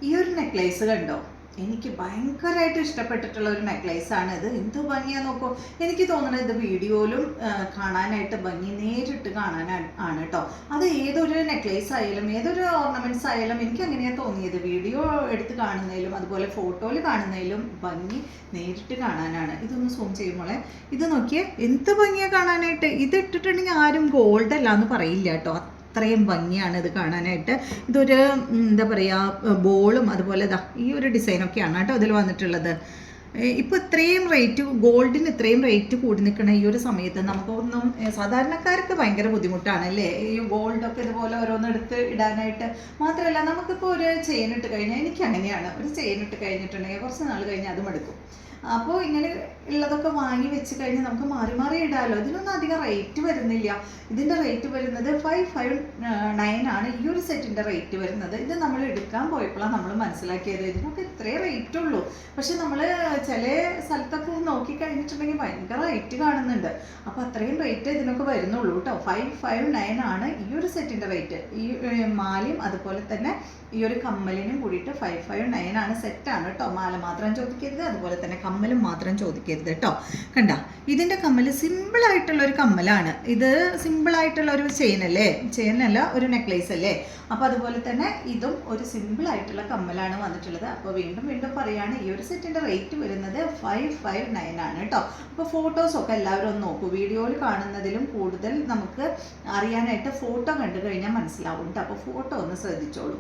ഈ ഒരു നെക്ലേസ് കണ്ടോ? എനിക്ക് ഭയങ്കരമായിട്ട് ഇഷ്ടപ്പെട്ടിട്ടുള്ള ഒരു നെക്ലേസാണ് ഇത്. എന്ത് ഭംഗിയാ നോക്കൂ. എനിക്ക് തോന്നുന്നത് ഇത് വീഡിയോയിലും കാണാനായിട്ട് ഭംഗി, നേരിട്ട് കാണാനാണ് കേട്ടോ. അത് ഏതൊരു നെക്ലേസ് ആയാലും ഏതൊരു ഓർണമെന്റ്സ് ആയാലും എനിക്ക് അങ്ങനെയാണ് തോന്നിയത്. വീഡിയോ എടുത്ത് കാണുന്നതിലും അതുപോലെ ഫോട്ടോയിൽ കാണുന്നതിലും ഭംഗി നേരിട്ട് കാണാനാണ്. ഇതൊന്ന് സൂം ചെയ്യുമ്പോളെ ഇത് നോക്കിയേ, എന്ത് ഭംഗിയാണ് കാണാനായിട്ട്. ഇത് ഇട്ടിട്ടുണ്ടെങ്കിൽ ആരും ഗോൾഡ് അല്ല എന്ന് പറയില്ല കേട്ടോ. അത്രയും ഭംഗിയാണ് ഇത് കാണാനായിട്ട്. ഇതൊരു എന്താ പറയുക, ബോളും അതുപോലെ ഈ ഒരു ഡിസൈനൊക്കെയാണ് കേട്ടോ ഇതിൽ വന്നിട്ടുള്ളത്. ഇപ്പോൾ ഇത്രയും റേറ്റ്, ഗോൾഡിന് ഇത്രയും റേറ്റ് കൂടി നിൽക്കണ ഈ ഒരു സമയത്ത് നമുക്കൊന്നും സാധാരണക്കാർക്ക് ഭയങ്കര ബുദ്ധിമുട്ടാണ് അല്ലേ, ഈ ഗോൾഡൊക്കെ ഇതുപോലെ ഓരോന്നെടുത്ത് ഇടാനായിട്ട്. മാത്രമല്ല നമുക്കിപ്പോൾ ഒരു ചെയിൻ ഇട്ട് കഴിഞ്ഞാൽ, എനിക്ക് അങ്ങനെയാണ്, ഒരു ചെയിൻ ഇട്ട് കഴിഞ്ഞിട്ടുണ്ടെങ്കിൽ കുറച്ച് നാൾ കഴിഞ്ഞാൽ അതും എടുക്കും. അപ്പോൾ ഇങ്ങനെ ഉള്ളതൊക്കെ വാങ്ങി വെച്ച് കഴിഞ്ഞാൽ നമുക്ക് മാറി മാറി ഇടാമല്ലോ. ഇതിനൊന്നും അധികം റേറ്റ് വരുന്നില്ല. ഇതിൻ്റെ റേറ്റ് വരുന്നത് 559 ആണ് ഈ ഒരു സെറ്റിൻ്റെ റേറ്റ് വരുന്നത്. ഇത് നമ്മൾ എടുക്കാൻ പോയപ്പോഴാണ് നമ്മൾ മനസ്സിലാക്കിയത് ഇതിനൊക്കെ ഇത്രയും റേറ്റ് ഉള്ളൂ. പക്ഷെ നമ്മൾ ചില സ്ഥലത്തൊക്കെ നോക്കിക്കഴിഞ്ഞിട്ടുണ്ടെങ്കിൽ ഭയങ്കര റേറ്റ് കാണുന്നുണ്ട്. അപ്പോൾ അത്രയും റേറ്റ് ഇതിനൊക്കെ വരുന്നുള്ളൂ കേട്ടോ. 559 ആണ് ഈ ഒരു സെറ്റിൻ്റെ റേറ്റ്. ഈ മാലയും അതുപോലെ തന്നെ ഈ ഒരു കമ്മലിനും കൂടിയിട്ട് 559 ആണ്. സെറ്റാണ് കേട്ടോ. മാല മാത്രം ചോദിക്കരുത്, അതുപോലെ തന്നെ കമ്മലും മാത്രം ചോദിക്കരുത് കേട്ടോ. കണ്ട, ഇതിൻ്റെ കമ്മൽ സിമ്പിളായിട്ടുള്ളൊരു കമ്മലാണ്. ഇത് സിമ്പിളായിട്ടുള്ള ഒരു ചെയിനല്ല, ഒരു നെക്ലേസ് അല്ലേ. അപ്പോൾ അതുപോലെ തന്നെ ഇതും ഒരു സിമ്പിളായിട്ടുള്ള കമ്മലാണ് വന്നിട്ടുള്ളത്. അപ്പോൾ വീണ്ടും വീണ്ടും പറയുകയാണ്, ഈ ഒരു സെറ്റിൻ്റെ റേറ്റ് വരുന്നത് 559 ആണ് കേട്ടോ. അപ്പോൾ ഫോട്ടോസൊക്കെ എല്ലാവരും ഒന്ന് നോക്കൂ. വീഡിയോയിൽ കാണുന്നതിലും കൂടുതൽ നമുക്ക് അറിയാനായിട്ട് ഫോട്ടോ കണ്ടു കഴിഞ്ഞാൽ മനസ്സിലാവും കേട്ടോ. അപ്പോൾ ഫോട്ടോ ഒന്ന് ശ്രദ്ധിച്ചോളൂ.